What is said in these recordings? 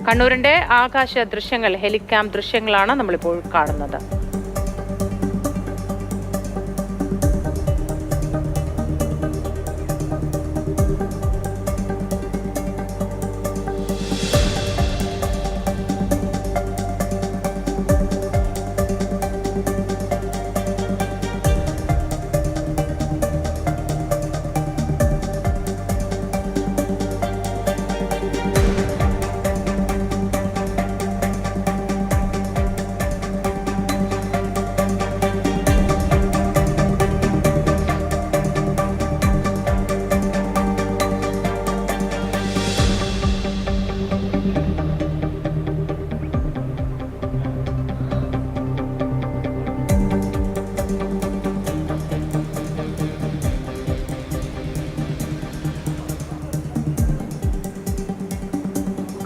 കണ്ണൂരിന്റെ ആകാശ ദൃശ്യങ്ങൾ, ഹെലികാം ദൃശ്യങ്ങളാണ് നമ്മളിപ്പോൾ കാണുന്നത്.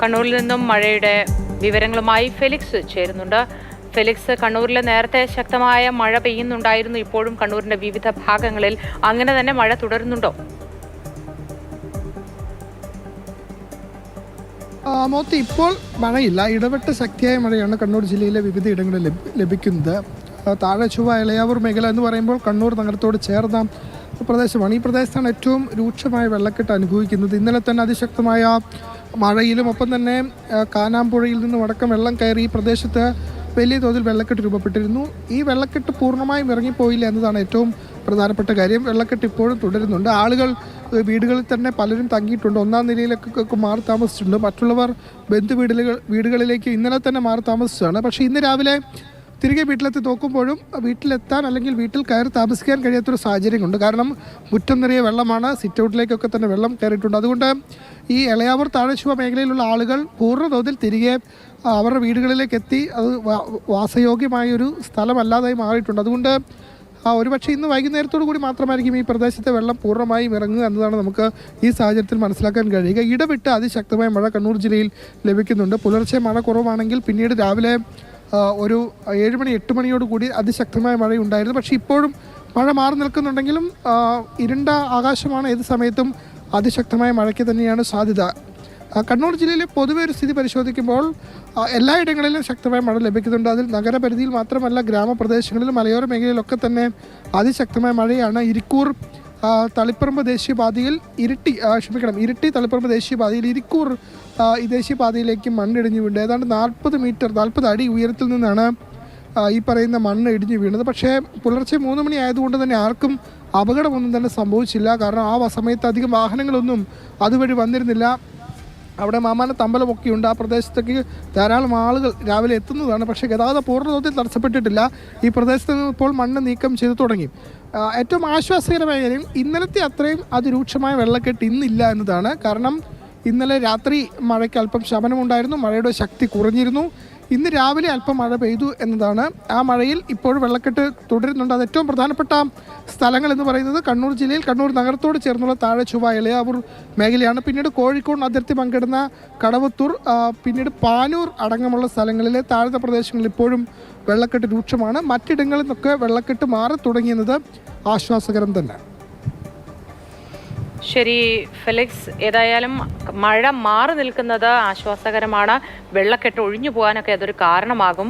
കണ്ണൂരിൽ നിന്നും മഴയുടെ വിവരങ്ങളുമായി ഫെലിക്സ് ചേരുന്നുണ്ട്. ഫെലിക്സ്, കണ്ണൂരിൽ നേരത്തെ ശക്തമായ മഴ പെയ്യുന്നുണ്ടായിരുന്നു. ഇപ്പോഴും കണ്ണൂരിന്റെ വിവിധ ഭാഗങ്ങളിൽ അങ്ങനെ തന്നെ മഴ തുടരുന്നുണ്ടോ? മോത്തി, ഇപ്പോൾ മഴയില്ല. ഇടവിട്ട ശക്തിയായ മഴയാണ് കണ്ണൂർ ജില്ലയിലെ വിവിധ ഇടങ്ങളിൽ ലഭിക്കുന്നത്. താഴെ ചൊവ്വ എളയാവൂർ മേഖല എന്ന് പറയുമ്പോൾ കണ്ണൂർ നഗരത്തോട് ചേർന്ന പ്രദേശമാണ്. ഈ പ്രദേശത്താണ് ഏറ്റവും രൂക്ഷമായ വെള്ളക്കെട്ട് അനുഭവിക്കുന്നത്. ഇന്നലെ തന്നെ അതിശക്തമായ മഴയിലും ഒപ്പം തന്നെ കാനാമ്പുഴയിൽ നിന്നും അടക്കം വെള്ളം കയറി ഈ പ്രദേശത്ത് വലിയ തോതിൽ വെള്ളക്കെട്ട് രൂപപ്പെട്ടിരുന്നു. ഈ വെള്ളക്കെട്ട് പൂർണ്ണമായും ഇറങ്ങിപ്പോയില്ല എന്നതാണ് ഏറ്റവും പ്രധാനപ്പെട്ട കാര്യം. വെള്ളക്കെട്ട് ഇപ്പോഴും തുടരുന്നുണ്ട്. ആളുകൾ വീടുകളിൽ തന്നെ പലരും തങ്ങിയിട്ടുണ്ട്. ഒന്നാം നിലയിലൊക്കെ മാറി താമസിച്ചിട്ടുണ്ട്. മറ്റുള്ളവർ വീടുകളിലേക്ക് ഇന്നലെ തന്നെ മാറി താമസിച്ചതാണ്. പക്ഷേ ഇന്ന് രാവിലെ തിരികെ വീട്ടിലെത്തി നോക്കുമ്പോഴും വീട്ടിലെത്താൻ അല്ലെങ്കിൽ വീട്ടിൽ കയറി താമസിക്കാൻ കഴിയാത്തൊരു സാഹചര്യമുണ്ട്. കാരണം മുറ്റം നിറയെ വെള്ളമാണ്. സിറ്റ് ഔട്ടിലേക്കൊക്കെ തന്നെ വെള്ളം കയറിയിട്ടുണ്ട്. അതുകൊണ്ട് ഈ എളയാവൂർ താഴെച്ചുവ മേഖലയിലുള്ള ആളുകൾ പൂർണ്ണതോതിൽ തിരികെ അവരുടെ വീടുകളിലേക്ക് എത്തി. അത് വാസയോഗ്യമായൊരു സ്ഥലമല്ലാതായി മാറിയിട്ടുണ്ട്. അതുകൊണ്ട് ഒരുപക്ഷെ ഇന്ന് വൈകുന്നേരത്തോടു കൂടി മാത്രമായിരിക്കും ഈ പ്രദേശത്തെ വെള്ളം പൂർണ്ണമായും ഇറങ്ങുക എന്നതാണ് നമുക്ക് ഈ സാഹചര്യത്തിൽ മനസ്സിലാക്കാൻ കഴിയുക. ഇടവിട്ട് അതിശക്തമായ മഴ കണ്ണൂർ ജില്ലയിൽ ലഭിക്കുന്നുണ്ട്. പുലർച്ചെ മഴ കുറവാണെങ്കിൽ പിന്നീട് രാവിലെ ഒരു 7 മണി 8 മണിയോടുകൂടി അതിശക്തമായ മഴയുണ്ടായിരുന്നു. പക്ഷേ ഇപ്പോഴും മഴ മാറി നിൽക്കുന്നുണ്ടെങ്കിലും ഇരുണ്ട ആകാശമാണ്. ഏത് സമയത്തും അതിശക്തമായ മഴയ്ക്ക് തന്നെയാണ് സാധ്യത. കണ്ണൂർ ജില്ലയിലെ പൊതുവെ ഒരു സ്ഥിതി പരിശോധിക്കുമ്പോൾ എല്ലായിടങ്ങളിലും ശക്തമായ മഴ ലഭിക്കുന്നുണ്ട്. അതിൽ നഗരപരിധിയിൽ മാത്രമല്ല, ഗ്രാമപ്രദേശങ്ങളിലും മലയോര മേഖലയിലൊക്കെ തന്നെ അതിശക്തമായ മഴയാണ്. ഇരിക്കൂർ തളിപ്പറമ്പ് ദേശീയപാതയിൽ ഇരിട്ടി തളിപ്പറമ്പ് ദേശീയപാതയിൽ ഇരിക്കൂർ ഈ ദേശീയപാതയിലേക്ക് മണ്ണിടിഞ്ഞു വീണത്. ഏതാണ്ട് 40 അടി ഉയരത്തിൽ നിന്നാണ് ഈ പറയുന്ന മണ്ണ് ഇടിഞ്ഞു വീണത്. പക്ഷേ പുലർച്ചെ 3 മണി ആയതുകൊണ്ട് തന്നെ ആർക്കും അപകടമൊന്നും തന്നെ സംഭവിച്ചില്ല. കാരണം ആ സമയത്ത് അധികം വാഹനങ്ങളൊന്നും അതുവഴി വന്നിരുന്നില്ല. അവിടെ മാമാനത്ത് അമ്പലമൊക്കെയുണ്ട്. ആ പ്രദേശത്തേക്ക് ധാരാളം ആളുകൾ രാവിലെ എത്തുന്നതാണ്. പക്ഷേ ഗതാഗത പൂർണ്ണതോതിൽ തടസ്സപ്പെട്ടിട്ടില്ല. ഈ പ്രദേശത്ത് നിന്ന് ഇപ്പോൾ മണ്ണ് നീക്കം ചെയ്തു തുടങ്ങി. ഏറ്റവും ആശ്വാസകരമായ കാര്യം, ഇന്നലത്തെ അത്രയും അതിരൂക്ഷമായ വെള്ളക്കെട്ട് ഇന്നില്ല എന്നതാണ്. കാരണം ഇന്നലെ രാത്രി മഴയ്ക്ക് അല്പം ശമനമുണ്ടായിരുന്നു. മഴയുടെ ശക്തി കുറഞ്ഞിരുന്നു. ഇന്ന് രാവിലെ അല്പം മഴ പെയ്തു എന്നതാണ്. ആ മഴയിൽ ഇപ്പോഴും വെള്ളക്കെട്ട് തുടരുന്നുണ്ട്. അത് ഏറ്റവും പ്രധാനപ്പെട്ട സ്ഥലങ്ങൾ എന്ന് പറയുന്നത് കണ്ണൂർ ജില്ലയിൽ കണ്ണൂർ നഗരത്തോട് ചേർന്നുള്ള താഴെ ചൊവ്വ എളയാവൂർ മേഖലയാണ്. പിന്നീട് കോഴിക്കോട് അതിർത്തി പങ്കിടുന്ന കടവത്തൂർ, പിന്നീട് പാനൂർ അടക്കമുള്ള സ്ഥലങ്ങളിലെ താഴ്ന്ന പ്രദേശങ്ങളിൽ ഇപ്പോഴും വെള്ളക്കെട്ട് രൂക്ഷമാണ്. മറ്റിടങ്ങളിൽ നിന്നൊക്കെ വെള്ളക്കെട്ട് മാറി തുടങ്ങിയെന്നത് ആശ്വാസകരം തന്നെ. ശരി ഫെലിക്സ്, ഏതായാലും മഴ മാറി നിൽക്കുന്നത് ആശ്വാസകരമാണ്. വെള്ളക്കെട്ട് ഒഴിഞ്ഞു പോകാനൊക്കെ അതൊരു കാരണമാകും.